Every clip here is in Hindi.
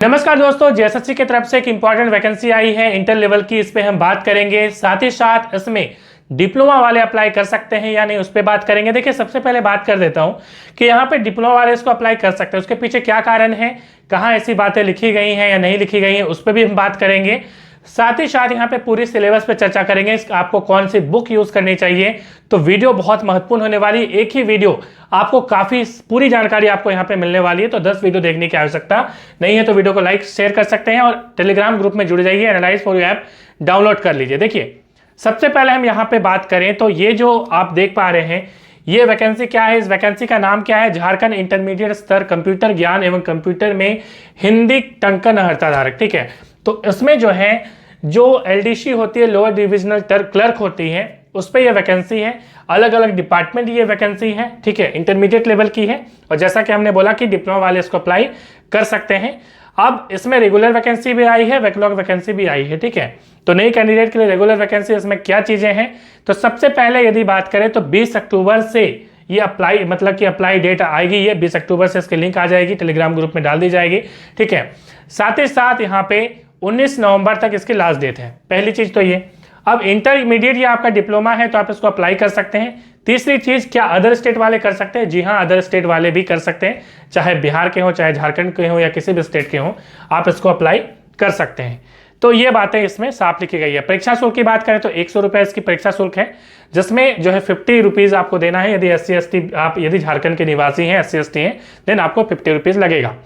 नमस्कार दोस्तों, जेएसएससी की तरफ से एक इंपॉर्टेंट वैकेंसी आई है इंटर लेवल की। इस पे हम बात करेंगे, साथ ही साथ इसमें डिप्लोमा वाले अप्लाई कर सकते हैं या नहीं उस पर बात करेंगे। देखिए, सबसे पहले बात कर देता हूं कि यहाँ पे डिप्लोमा वाले इसको अप्लाई कर सकते हैं, उसके पीछे क्या कारण है, कहाँ ऐसी बातें लिखी गई हैं या नहीं लिखी गई हैं, उस पर भी हम बात करेंगे। साथ ही साथ यहाँ पे पूरी सिलेबस पे चर्चा करेंगे, आपको कौन सी बुक यूज करनी चाहिए। तो वीडियो बहुत महत्वपूर्ण होने वाली, एक ही वीडियो आपको काफी पूरी जानकारी आपको यहाँ पे मिलने वाली है। तो 10 वीडियो देखने की आवश्यकता नहीं है, तो वीडियो को लाइक शेयर कर सकते हैं और टेलीग्राम ग्रुप में जुड़ जाइए। Analyse for you app download कर लीजिए। देखिए, सबसे पहले हम यहाँ पे बात करें तो ये जो आप देख पा रहे हैं, ये वैकेंसी क्या है, इस वैकेंसी का नाम क्या है, झारखंड इंटरमीडिएट स्तर कंप्यूटर ज्ञान एवं कंप्यूटर में हिंदी टंकन हर्ताधारक। ठीक है, तो इसमें जो है जो एलडीसी होती है, लोअर डिविजनल क्लर्क होती है, उस पर यह वैकेंसी है। अलग अलग डिपार्टमेंट ये वैकेंसी है। ठीक है, इंटरमीडिएट लेवल की है और जैसा कि हमने बोला कि डिप्लोमा वाले इसको अप्लाई कर सकते हैं। अब इसमें रेगुलर वैकेंसी भी आई है, बैकलॉग वैकेंसी भी आई है। ठीक है, तो नई कैंडिडेट के लिए रेगुलर वैकेंसी, इसमें क्या चीजें हैं। तो सबसे पहले यदि बात करें तो 20 अक्टूबर से ये अप्लाई, मतलब कि अप्लाई डेट आएगी, ये 20 अक्टूबर से इसकी लिंक आ जाएगी, टेलीग्राम ग्रुप में डाल दी जाएगी। ठीक है, साथ ही साथ यहाँ पे 19 नवंबर तक इसकी लास्ट डेट है। पहली चीज तो ये। अब इंटरमीडिएट या आपका डिप्लोमा है तो आप इसको अप्लाई कर सकते हैं। तीसरी चीज, क्या अदर स्टेट वाले कर सकते हैं? जी हाँ, अदर स्टेट वाले भी कर सकते हैं, चाहे बिहार के हो, चाहे झारखंड के हो या किसी भी स्टेट के हो, आप इसको अप्लाई कर सकते हैं। तो ये बातें इसमें साफ लिखी गई है। परीक्षा शुल्क की बात करें तो 100 रुपये इसकी परीक्षा शुल्क है, जिसमें जो है 50 रुपीज़ आपको देना है। यदि SC/ST आप यदि झारखंड के निवासी हैं, SC/ST हैं, देन आपको 50 रुपीज़ लगेगा।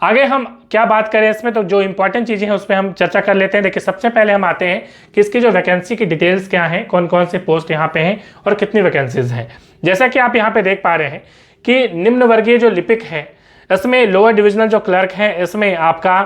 आगे हम क्या बात करें इसमें, तो जो इंपॉर्टेंट चीजें हैं उस पर हम चर्चा कर लेते हैं। देखिए, सबसे पहले हम आते हैं कि इसकी जो वैकेंसी की डिटेल्स क्या हैं, कौन कौन से पोस्ट यहाँ पे हैं और कितनी वैकेंसीज हैं। जैसा कि आप यहाँ पे देख पा रहे हैं कि निम्न वर्गीय जो लिपिक है, इसमें लोअर डिविजनल जो क्लर्क है, इसमें आपका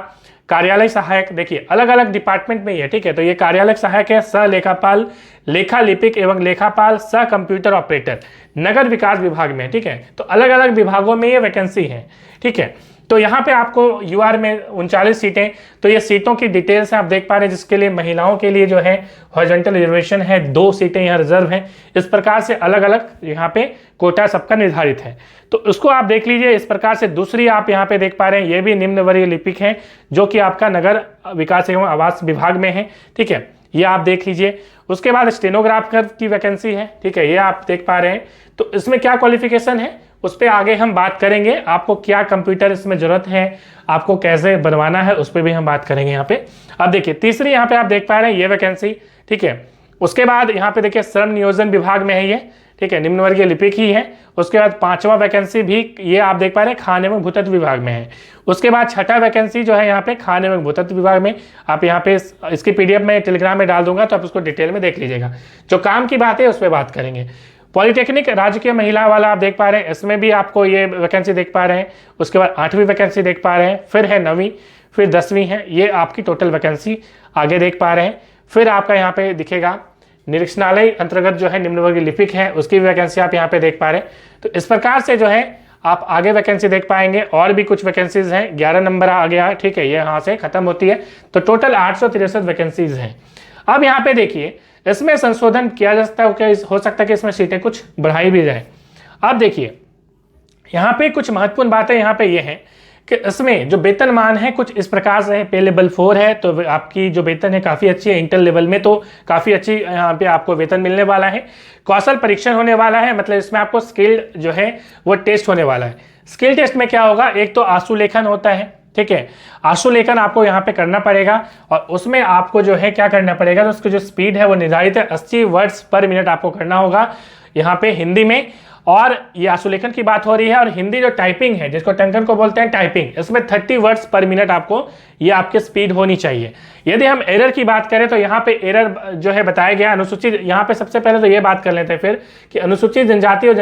कार्यालय सहायक, देखिए अलग अलग डिपार्टमेंट में ही है। ठीक है, तो ये कार्यालय सहायक है, सह लेखापाल, लेखा लिपिक एवं लेखापाल, सह कंप्यूटर ऑपरेटर, नगर विकास विभाग में। ठीक है, तो अलग अलग विभागों में ये वैकेंसी है। ठीक है, तो यहाँ पे आपको यूआर में 39 सीटें, तो ये सीटों की डिटेल्स आप देख पा रहे हैं, जिसके लिए महिलाओं के लिए जो है हॉरिजॉन्टल रिजर्वेशन है, 2 सीटें यहाँ रिजर्व हैं। इस प्रकार से अलग अलग यहाँ पे कोटा सबका निर्धारित है, तो उसको आप देख लीजिए इस प्रकार से। दूसरी आप यहाँ पे देख पा रहे हैं, ये भी निम्न वर्गीय लिपिक है, जो कि आपका नगर विकास एवं आवास विभाग में है। ठीक है, ये आप देख लीजिए। उसके बाद स्टेनोग्राफर की वैकेंसी है। ठीक है, ये आप देख पा रहे हैं। तो इसमें क्या क्वालिफिकेशन है उस पर आगे हम बात करेंगे, आपको क्या कंप्यूटर इसमें जरूरत है, आपको कैसे बनवाना है, उस पर भी हम बात करेंगे यहाँ पे। अब देखिए, तीसरी यहाँ पे आप देख पा रहे हैं ये वैकेंसी। ठीक है, उसके बाद यहाँ पे देखिए श्रम नियोजन विभाग में है ये। ठीक है, निम्न वर्गीय लिपिक ही है। उसके बाद 5वां वैकेंसी भी ये आप देख पा रहे हैं, खान एवं भूतत्व विभाग में है। उसके बाद 6ठा वैकेंसी जो है यहाँ पे खान एवं भूतत्व विभाग में। आप यहाँ पे इसकी PDF में टेलीग्राम में डाल दूंगा, तो आप उसको डिटेल में देख लीजिएगा। जो काम की बात है उस पर बात करेंगे। पॉलिटेक्निक राजकीय महिला वाला आप देख पा रहे हैं, इसमें भी आपको ये वैकेंसी देख पा रहे हैं। उसके बाद 8वीं वैकेंसी देख पा रहे हैं, फिर है 9वीं, फिर 10वीं है। ये आपकी टोटल वैकेंसी आगे देख पा रहे हैं। फिर आपका यहाँ पे दिखेगा निरीक्षणालय अंतर्गत जो है निम्न वर्गीय लिपिक है, उसकी वैकेंसी आप यहाँ पे देख पा रहे हैं। तो इस प्रकार से जो है आप आगे वैकेंसी देख पाएंगे। और भी कुछ वैकेंसीज हैं, 11 नंबर आ गया। ठीक है, ये यहाँ से खत्म होती है। तो टोटल 863 वैकेंसीज हैं। अब यहाँ पे देखिए, इसमें संशोधन किया जा सकता है, हो सकता है कि इसमें सीटें कुछ बढ़ाई भी जाए। अब देखिए, यहाँ पे कुछ महत्वपूर्ण बातें यहाँ पे ये हैं कि इसमें जो वेतनमान है कुछ इस प्रकार से है। पे लेवल 4 है, तो आपकी जो वेतन है काफ़ी अच्छी है। इंटर लेवल में तो काफ़ी अच्छी यहाँ पे आपको वेतन मिलने वाला है। कौशल परीक्षण होने वाला है, मतलब इसमें आपको स्किल्ड जो है वो टेस्ट होने वाला है। स्किल टेस्ट में क्या होगा, एक तो आशुलेखन होता है। ठीक है, आशुलेखन आपको यहाँ पे करना पड़ेगा और उसमें आपको जो है क्या करना पड़ेगा, तो उसकी जो स्पीड है वो निर्धारित है, 80 वर्ड्स पर मिनट आपको करना होगा यहाँ पे हिंदी में। और ये आशुलेखन की बात हो रही है। और हिंदी जो टाइपिंग है, जिसको टंकन को बोलते हैं टाइपिंग, इसमें 30 वर्ड्स पर मिनट आपको ये आपकी स्पीड होनी चाहिए। यदि हम एरर की बात करें तो यहाँ पे एरर जो है बताया गया अनुसूचित, यहाँ पे सबसे पहले तो ये बात कर लेते हैं फिर कि अनुसूचित जनजाति और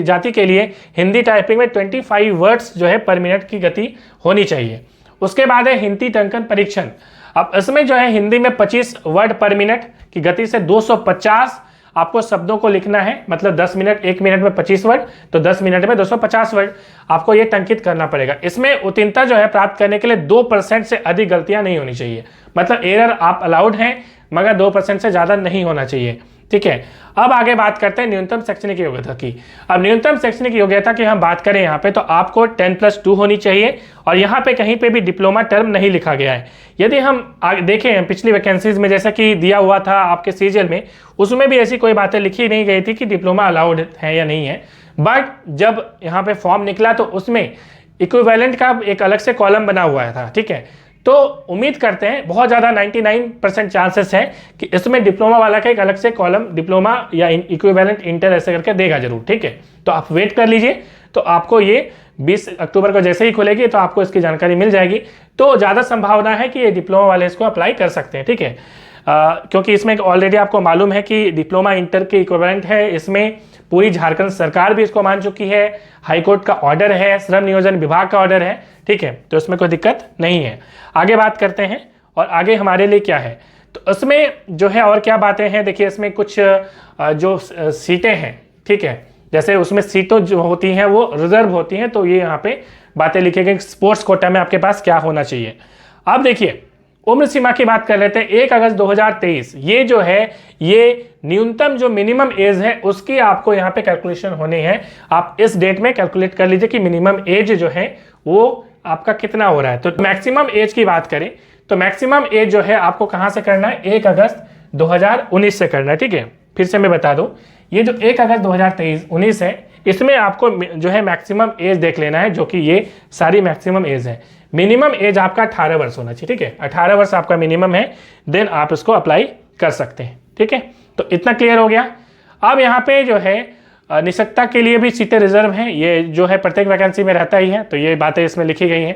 जाति के लिए हिंदी टाइपिंग में 25 वर्ड्स जो है पर मिनट की गति होनी चाहिए। उसके बाद है हिंदी टंकन परीक्षण। अब इसमें जो है हिंदी में 25 वर्ड पर मिनट की गति से 250 आपको शब्दों को लिखना है। मतलब 10 मिनट, 1 मिनट में 25 वर्ड, तो 10 मिनट में 250 वर्ड आपको ये टंकित करना पड़ेगा। इसमें उत्तीर्णता जो है प्राप्त करने के लिए 2% से अधिक गलतियां नहीं होनी चाहिए। मतलब एरर आप अलाउड हैं, मगर 2% से ज़्यादा नहीं होना चाहिए। ठीक है। अब आगे बात करते हैं न्यूनतम शैक्षणिक योग्यता की। अब न्यूनतम शैक्षणिक योग्यता की हम बात करें यहाँ पे, तो आपको 10+2 होनी चाहिए और यहाँ पे कहीं पे भी डिप्लोमा टर्म नहीं लिखा गया है। यदि हम देखें पिछली वैकेंसीज में जैसा कि दिया हुआ था आपके सीजीएल में, उसमें भी ऐसी कोई बातें लिखी नहीं गई थी कि डिप्लोमा अलाउड है या नहीं है। बट जब यहाँ पे फॉर्म निकला तो उसमें इक्विवेलेंट का एक अलग से कॉलम बना हुआ था, ठीक है। तो उम्मीद करते हैं, बहुत ज़्यादा 99% चांसेस है कि इसमें डिप्लोमा वाला का एक अलग से कॉलम डिप्लोमा या इक्विवेलेंट इंटर ऐसे करके देगा जरूर, ठीक है। तो आप वेट कर लीजिए, तो आपको ये 20 अक्टूबर को जैसे ही खुलेगी तो आपको इसकी जानकारी मिल जाएगी। तो ज़्यादा संभावना है कि ये डिप्लोमा वाले इसको अप्लाई कर सकते हैं, ठीक है। क्योंकि इसमें ऑलरेडी आपको मालूम है कि डिप्लोमा इंटर के इक्विवेलेंट है, इसमें पूरी झारखंड सरकार भी इसको मान चुकी है, हाईकोर्ट का ऑर्डर है, श्रम नियोजन विभाग का ऑर्डर है, ठीक है। तो इसमें कोई दिक्कत नहीं है। आगे बात करते हैं और आगे हमारे लिए क्या है, तो इसमें जो है और क्या बातें हैं। देखिए इसमें कुछ जो सीटें हैं, ठीक है, जैसे उसमें सीटें जो होती हैं वो रिजर्व होती हैं, तो ये यहाँ पे बातें लिखी गई स्पोर्ट्स कोटा में आपके पास क्या होना चाहिए। अब देखिए उम्र सीमा की बात कर लेते हैं। 1 अगस्त 2023 ये जो है ये न्यूनतम जो मिनिमम एज है उसकी आपको यहाँ पे कैलकुलेशन होनी है। आप इस डेट में कैलकुलेट कर लीजिए कि मिनिमम एज जो है वो आपका कितना हो रहा है। तो मैक्सिमम एज की बात करें तो मैक्सिमम एज जो है आपको कहाँ से करना है, 1 अगस्त 2019 से करना है, ठीक है। फिर से मैं बता दूं, ये जो 1 अगस्त 2023-19 है इसमें आपको जो है मैक्सिमम एज देख लेना है, जो कि ये सारी मैक्सिमम एज है। मिनिमम एज आपका 18 वर्ष होना चाहिए, ठीक है। 18 वर्ष आपका मिनिमम है, देन आप इसको अप्लाई कर सकते हैं, ठीक है। तो इतना क्लियर हो गया। अब यहाँ पे जो है निष्ठता के लिए भी सीटें रिजर्व हैं, ये जो है प्रत्येक वैकेंसी में रहता ही है, तो ये बातें इसमें लिखी गई हैं।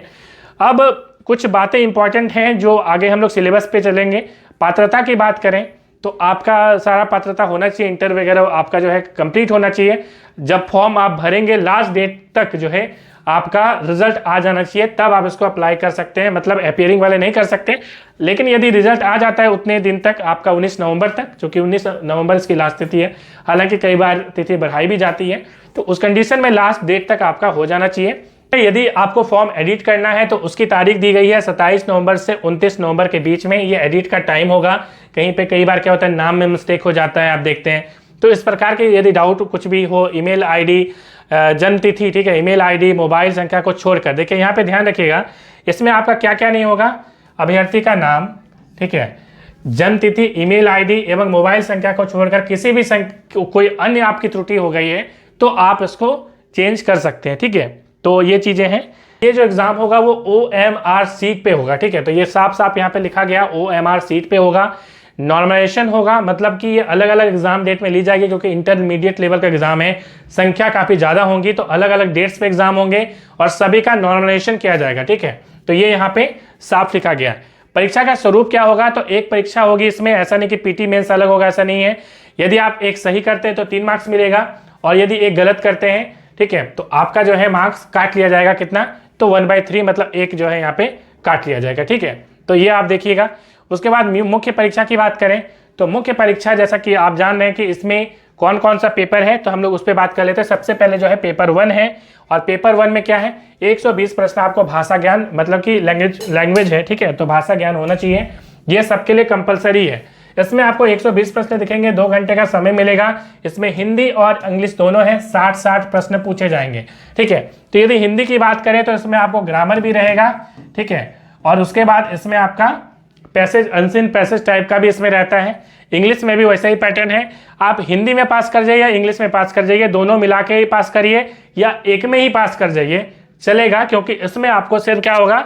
अब कुछ बातें इंपॉर्टेंट हैं जो आगे हम लोग सिलेबस पे चलेंगे। पात्रता की बात करें तो आपका सारा पात्रता होना चाहिए, इंटर वगैरह आपका जो है कंप्लीट होना चाहिए। जब फॉर्म आप भरेंगे लास्ट डेट तक जो है आपका रिजल्ट आ जाना चाहिए, तब आप इसको अप्लाई कर सकते हैं। मतलब अपीयरिंग वाले नहीं कर सकते, लेकिन यदि रिजल्ट आ जाता है उतने दिन तक, आपका 19 नवंबर तक, क्योंकि 19 नवंबर इसकी लास्ट तिथि है, हालांकि कई बार तिथि बढ़ाई भी जाती है, तो उस कंडीशन में लास्ट डेट तक आपका हो जाना चाहिए। यदि आपको फॉर्म एडिट करना है तो उसकी तारीख दी गई है 27 नवंबर से 29 नवंबर के बीच में, ये एडिट का टाइम होगा। कहीं पे कई बार क्या होता है नाम में मिस्टेक हो जाता है, आप देखते हैं। तो इस प्रकार के यदि डाउट कुछ भी हो, ईमेल आईडी, जन्म तिथि, ठीक है, ईमेल आईडी, मोबाइल संख्या को छोड़कर, देखिए यहाँ पे ध्यान रखिएगा, इसमें आपका क्या क्या नहीं होगा, अभ्यर्थी का नाम, ठीक है, जन्म तिथि, ईमेल आईडी एवं मोबाइल संख्या को छोड़कर किसी भी कोई अन्य आपकी त्रुटि हो गई है तो आप इसको चेंज कर सकते हैं, ठीक है। तो ये चीज़ें हैं। ये जो एग्जाम होगा वो OMR सीट पे होगा, ठीक है। तो ये साफ साफ यहाँ पे लिखा गया OMR सीट पे होगा। नॉर्मलाइजेशन होगा, मतलब कि ये अलग अलग एग्जाम डेट में ली जाएगी, क्योंकि इंटरमीडिएट लेवल का एग्जाम है, संख्या काफ़ी ज़्यादा होंगी, तो अलग अलग डेट्स पे एग्जाम होंगे और सभी का नॉर्मलाइजेशन किया जाएगा, ठीक है। तो ये यहाँ पे साफ लिखा गया है। परीक्षा का स्वरूप क्या होगा, तो एक परीक्षा होगी इसमें, ऐसा नहीं कि PT मेंस अलग होगा, ऐसा नहीं है। यदि आप एक सही करते हैं तो 3 मार्क्स मिलेगा, और यदि एक गलत करते हैं, ठीक है, तो आपका जो है मार्क्स काट लिया जाएगा। कितना, तो 1/3, मतलब एक जो है यहाँ पे काट लिया जाएगा, ठीक है। तो ये आप देखिएगा। उसके बाद मुख्य परीक्षा की बात करें तो मुख्य परीक्षा, जैसा कि आप जान रहे हैं कि इसमें कौन कौन सा पेपर है, तो हम लोग उस पर बात कर लेते हैं। सबसे पहले जो है पेपर 1 है, और पेपर 1 में क्या है, 120 प्रश्न आपको भाषा ज्ञान, मतलब कि लैंग्वेज है, ठीक है, तो भाषा ज्ञान होना चाहिए, ये सबके लिए कंपलसरी है। इसमें आपको 120 प्रश्न दिखेंगे, 2 घंटे का समय मिलेगा। इसमें हिंदी और इंग्लिश दोनों है, 60-60 प्रश्न पूछे जाएंगे, ठीक है। तो यदि हिंदी की बात करें तो इसमें आपको ग्रामर भी रहेगा, ठीक है, और उसके बाद इसमें आपका पैसेज, अनसीन पैसेज टाइप का भी इसमें रहता है। इंग्लिश में भी वैसा ही पैटर्न है, आप हिंदी में पास कर जाइए या इंग्लिश में पास कर जाइए, दोनों मिला के ही पास करिए या एक में ही पास कर जाइए, चलेगा। क्योंकि इसमें आपको सिर्फ क्या होगा,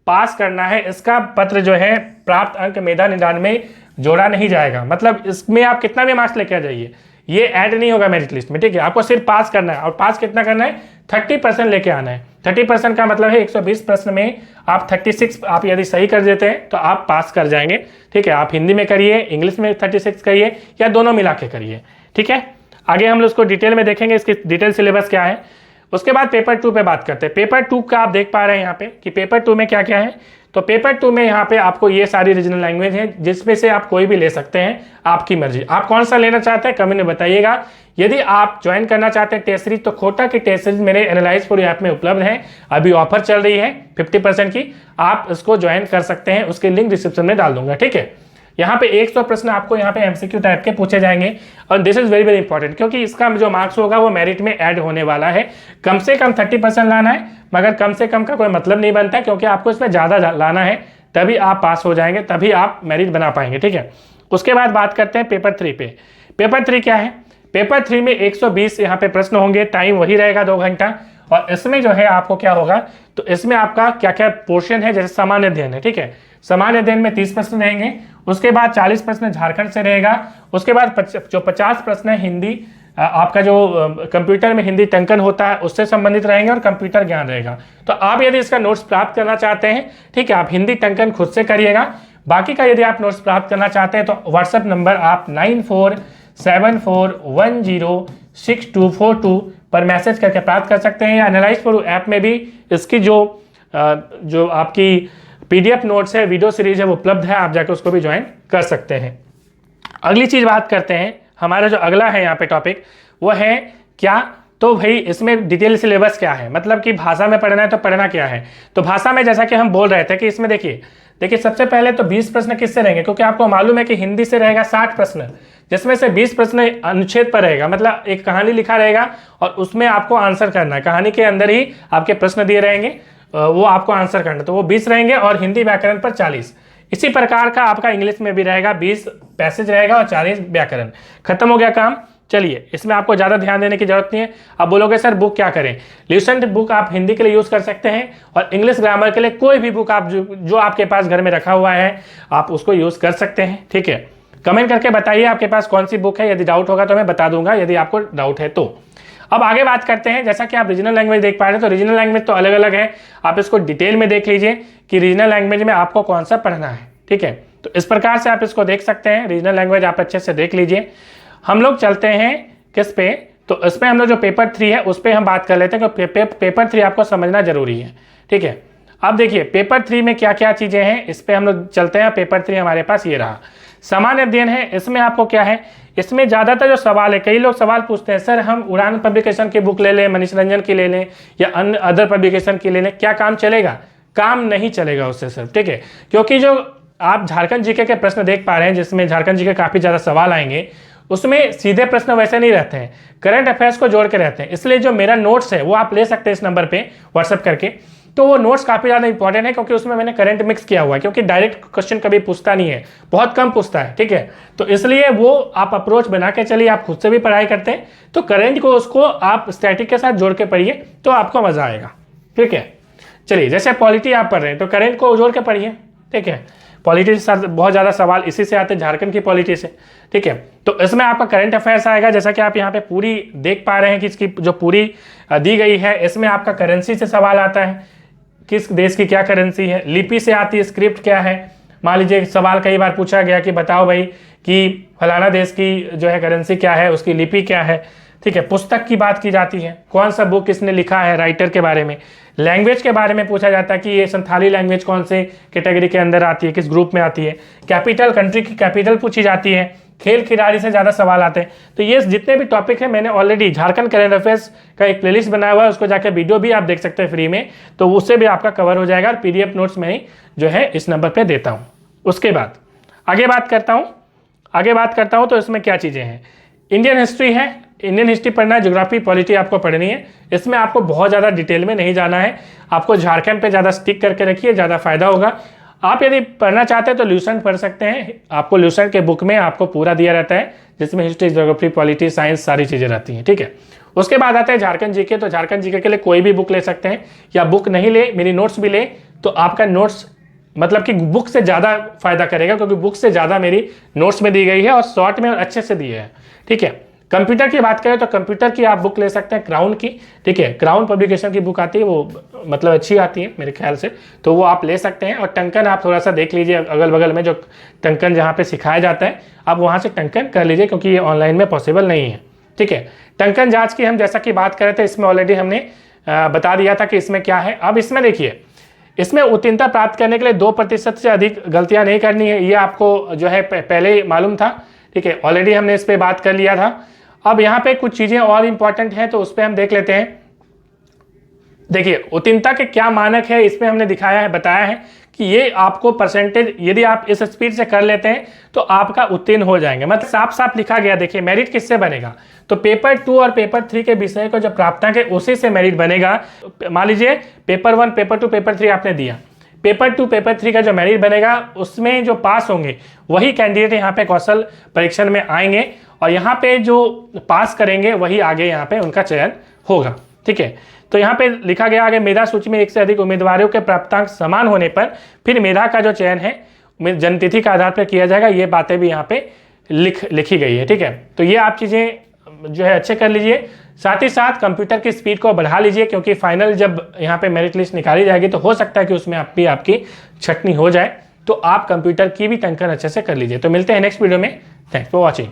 पास करना है, इसका पत्र जो है प्राप्त अंक मेधा निदान में जोड़ा नहीं जाएगा। मतलब इसमें आप कितना भी मार्क्स लेके आ जाइए, ये ऐड नहीं होगा मेरिट लिस्ट में, ठीक है। आपको सिर्फ पास करना है, और पास कितना करना है, 30% लेके आना है। 30% का मतलब है 120 प्रश्न में आप 36 आप यदि सही कर देते हैं तो आप पास कर जाएंगे, ठीक है। आप हिंदी में करिए, इंग्लिश में 36 करिए, या दोनों मिला के करिए, ठीक है। आगे हम लोग उसको डिटेल में देखेंगे, इसकी डिटेल सिलेबस क्या है। उसके बाद पेपर 2 पे बात करते हैं। पेपर 2 का आप देख पा रहे हैं यहाँ पे कि पेपर 2 में क्या क्या है। तो पेपर 2 में यहाँ पे आपको ये सारी रीजनल लैंग्वेज है, जिसमें से आप कोई भी ले सकते हैं, आपकी मर्जी। आप कौन सा लेना चाहते हैं कमेंट में बताइएगा। यदि आप ज्वाइन करना चाहते हैं टेस्ट सीरीज, तो खोटा की टेस्ट सीरीज मेरे एनालाइज पूरी ऐप में उपलब्ध है, अभी ऑफर चल रही है 50% की, आप इसको ज्वाइन कर सकते हैं। उसके लिंक डिस्क्रिप्शन में डाल दूंगा, ठीक है। यहाँ पे 100 प्रश्न आपको यहाँ पे एमसीक्यू टाइप के पूछे जाएंगे और this is very very important, क्योंकि इसका जो मार्क्स होगा वो मेरिट में ऐड होने वाला है। कम से कम 30% लाना है, मगर कम से कम का कोई मतलब नहीं बनता, क्योंकि आपको इसमें ज़्यादा लाना है, तभी आप पास हो जाएंगे, तभी आप मेरिट बना पाएंगे, ठीक है। उसके बाद बात करते हैं पेपर 3 पे। पेपर 3 क्या है? पेपर 3 में 120 यहाँ पे प्रश्न होंगे, टाइम वही रहेगा 2 घंटा, और इसमें जो है आपको क्या होगा, तो इसमें आपका क्या क्या पोर्शन है, जैसे सामान्य अध्ययन है, ठीक है। सामान्य अध्ययन में 30 प्रश्न रहेंगे, उसके बाद 40 प्रश्न झारखंड से रहेगा, उसके बाद जो 50 प्रश्न है हिंदी, आपका जो कंप्यूटर में हिंदी टंकन होता है उससे संबंधित रहेंगे, और कंप्यूटर ज्ञान रहेगा। तो आप यदि इसका नोट्स प्राप्त करना चाहते हैं, ठीक है, आप हिंदी टंकन खुद से करिएगा। बाकी का यदि आप नोट्स प्राप्त करना चाहते हैं तो व्हाट्सएप नंबर आप 9474106242 पर मैसेज करके प्राप्त कर सकते हैं, या एनालाइज प्रो ऐप में भी इसकी जो आपकी पीडीएफ नोट्स है, वीडियो सीरीज है, वो उपलब्ध है, आप जाकर उसको भी ज्वाइन कर सकते हैं। अगली चीज़ बात करते हैं, हमारा जो अगला है यहाँ पे टॉपिक वो है क्या, तो भाई इसमें डिटेल सिलेबस क्या है, मतलब कि भाषा में पढ़ना है तो पढ़ना क्या है। तो भाषा में जैसा कि हम बोल रहे थे कि इसमें देखिए सबसे पहले तो 20 प्रश्न किससे रहेंगे, क्योंकि आपको मालूम है कि हिंदी से रहेगा 60 प्रश्न, जिसमें से 20 प्रश्न अनुच्छेद पर रहेगा, मतलब एक कहानी लिखा रहेगा और उसमें आपको आंसर करना है, कहानी के अंदर ही आपके प्रश्न दिए रहेंगे, वो आपको आंसर करना, तो वो 20 रहेंगे, और हिंदी व्याकरण पर 40। इसी प्रकार का आपका इंग्लिश में भी रहेगा, 20 पैसेज रहेगा और 40 व्याकरण। खत्म हो गया काम। चलिए, इसमें आपको ज़्यादा ध्यान देने की जरूरत नहीं है। अब बोलोगे सर बुक क्या करें? ल्यूसेंट बुक आप हिंदी के लिए यूज़ कर सकते हैं, और इंग्लिश ग्रामर के लिए कोई भी बुक आप जो आपके पास घर में रखा हुआ है आप उसको यूज़ कर सकते हैं, ठीक है। कमेंट करके बताइए आपके पास कौन सी बुक है, यदि डाउट होगा तो मैं बता दूंगा, यदि आपको डाउट है तो। अब आगे बात करते हैं, जैसा कि आप रीजनल लैंग्वेज देख पा रहे हैं, तो रीजनल लैंग्वेज तो अलग अलग है, आप इसको डिटेल में देख लीजिए कि रीजनल लैंग्वेज में आपको कौन सा पढ़ना है, ठीक है। तो इस प्रकार से आप इसको देख सकते हैं, रीजनल लैंग्वेज आप अच्छे से देख लीजिए। हम लोग चलते हैं किस पे, तो इसमें हम लोग जो पेपर 3 है उस पर हम बात कर लेते हैं, क्योंकि पेपर 3 आपको समझना जरूरी है, ठीक है। अब देखिए पेपर 3 में क्या क्या चीज़ें हैं, इस पर हम लोग चलते हैं। पेपर 3 हमारे पास ये रहा, सामान्य अध्ययन है। इसमें आपको क्या है, इसमें ज़्यादातर जो सवाल है, कई लोग सवाल पूछते हैं सर हम उड़ान पब्लिकेशन की बुक ले लें, मनीष रंजन की ले लें, या अन्य अदर पब्लिकेशन की ले लें, क्या काम चलेगा? काम नहीं चलेगा उससे सर, ठीक है। क्योंकि जो आप झारखंड जीके के प्रश्न देख पा रहे हैं, जिसमें झारखंड जीके काफ़ी ज़्यादा सवाल आएंगे, उसमें सीधे प्रश्न वैसे नहीं रहते हैं, करंट अफेयर्स को जोड़ के रहते हैं। इसलिए जो मेरा नोट्स है वो आप ले सकते हैं इस नंबर पे व्हाट्सएप करके, तो वो नोट्स काफ़ी ज़्यादा इंपॉर्टेंट है, क्योंकि उसमें मैंने करंट मिक्स किया हुआ है, क्योंकि डायरेक्ट क्वेश्चन कभी पूछता नहीं है, बहुत कम पूछता है, ठीक है। तो इसलिए वो आप अप्रोच बना के चलिए, आप खुद से भी पढ़ाई करते हैं तो करंट को उसको आप स्टैटिक के साथ जोड़ के पढ़िए तो आपको मज़ा आएगा, ठीक है। चलिए, जैसे पॉलिटी आप पढ़ रहे हैं तो करंट को जोड़ के पढ़िए, ठीक है। पॉलिटी से बहुत ज़्यादा सवाल इसी से आते हैं, झारखंड की पॉलिटी से, ठीक है। तो इसमें आपका करंट अफेयर्स आएगा, जैसा कि आप यहाँ पे पूरी देख पा रहे हैं कि इसकी जो पूरी दी गई है, इसमें आपका करेंसी से सवाल आता है, किस देश की क्या करेंसी है, लिपि से आती है, स्क्रिप्ट क्या है। मान लीजिए सवाल कई बार पूछा गया कि बताओ भाई कि फलाना देश की जो है करेंसी क्या है, उसकी लिपि क्या है, ठीक है। पुस्तक की बात की जाती है, कौन सा बुक किसने लिखा है, राइटर के बारे में। लैंग्वेज के बारे में पूछा जाता है कि ये संथाली लैंग्वेज कौन से कैटेगरी के अंदर आती है, किस ग्रुप में आती है। कैपिटल, कंट्री की कैपिटल पूछी जाती है। खेल खिलाड़ी से ज़्यादा सवाल आते हैं। तो ये जितने भी टॉपिक है, मैंने ऑलरेडी झारखंड करंट अफेयर्स का एक प्लेलिस्ट बनाया हुआ है, उसको जाकर वीडियो भी आप देख सकते हैं फ्री में, तो उससे भी आपका कवर हो जाएगा। और पीडीएफ नोट्स में जो है इस नंबर पर देता हूँ। उसके बाद आगे बात करता हूँ तो इसमें क्या चीज़ें हैं। इंडियन हिस्ट्री है, इंडियन हिस्ट्री पढ़ना है, ज्योग्राफी पॉलिटी आपको पढ़नी है। इसमें आपको बहुत ज़्यादा डिटेल में नहीं जाना है, आपको झारखंड पे ज़्यादा स्टिक करके रखिए, ज़्यादा फायदा होगा। आप यदि पढ़ना चाहते हैं तो ल्यूसेंट पढ़ सकते हैं, आपको ल्यूसेंट के बुक में आपको पूरा दिया रहता है, जिसमें हिस्ट्री, ज्योग्राफी, पॉलिटी, साइंस सारी चीज़ें रहती हैं, ठीक है। उसके बाद आता है झारखंड जीके। तो झारखंड जीके के लिए कोई भी बुक ले सकते हैं, या बुक नहीं ले मेरी नोट्स भी ले, तो आपका नोट्स मतलब कि बुक से ज़्यादा फायदा करेगा, क्योंकि बुक से ज़्यादा मेरी नोट्स में दी गई है और शॉर्ट में और अच्छे से दी है, ठीक है। कंप्यूटर की बात करें तो कंप्यूटर की आप बुक ले सकते हैं, क्राउन की, ठीक है। क्राउन पब्लिकेशन की बुक आती है, वो मतलब अच्छी आती है मेरे ख्याल से, तो वो आप ले सकते हैं। और टंकन आप थोड़ा सा देख लीजिए, अगल बगल में जो टंकन जहाँ पे सिखाया जाता है आप वहाँ से टंकन कर लीजिए, क्योंकि ये ऑनलाइन में पॉसिबल नहीं है, ठीक है। टंकन जाँच की हम जैसा कि बात कर रहे थे, इसमें ऑलरेडी हमने बता दिया था कि इसमें क्या है। अब इसमें देखिए, इसमें उत्तीर्णता प्राप्त करने के लिए 2% से अधिक गलतियाँ नहीं करनी है, ये आपको जो है पहले ही मालूम था, ठीक है। ऑलरेडी हमने इस पर बात कर लिया था। अब यहाँ पे कुछ चीज़ें और इंपॉर्टेंट हैं, तो उस पर हम देख लेते हैं। देखिए, उत्तीर्णता के क्या मानक है, इसमें हमने दिखाया है, बताया है कि ये आपको परसेंटेज यदि आप इस स्पीड से कर लेते हैं तो आपका उत्तीर्ण हो जाएंगे। मतलब साफ साफ लिखा गया, देखिए मेरिट किससे बनेगा, तो पेपर 2 और पेपर 3 के विषय को जब प्राप्तांक है उसी से मेरिट बनेगा। मान लीजिए पेपर 1, पेपर 2, पेपर 3 आपने दिया, पेपर 2, पेपर 3 का जो मेरिट बनेगा उसमें जो पास होंगे वही कैंडिडेट यहाँ पे कौशल परीक्षण में आएंगे और यहाँ पे जो पास करेंगे वही आगे यहाँ पे उनका चयन होगा। ठीक है, तो यहाँ पे लिखा गया आगे, मेधा सूची में एक से अधिक उम्मीदवारों के प्राप्तांक समान होने पर फिर मेधा का जो चयन है जन्मतिथि के आधार पर किया जाएगा। ये बातें भी यहाँ पे लिखी गई है। ठीक है, तो ये आप चीज़ें जो है अच्छे कर लीजिए। साथ ही साथ कंप्यूटर की स्पीड को बढ़ा लीजिए, क्योंकि फाइनल जब यहाँ पे मेरिट लिस्ट निकाली जाएगी तो हो सकता है कि उसमें आपकी छटनी हो जाए, तो आप कंप्यूटर की भी टंकन अच्छे से कर लीजिए। तो मिलते हैं नेक्स्ट वीडियो में। Thanks for watching.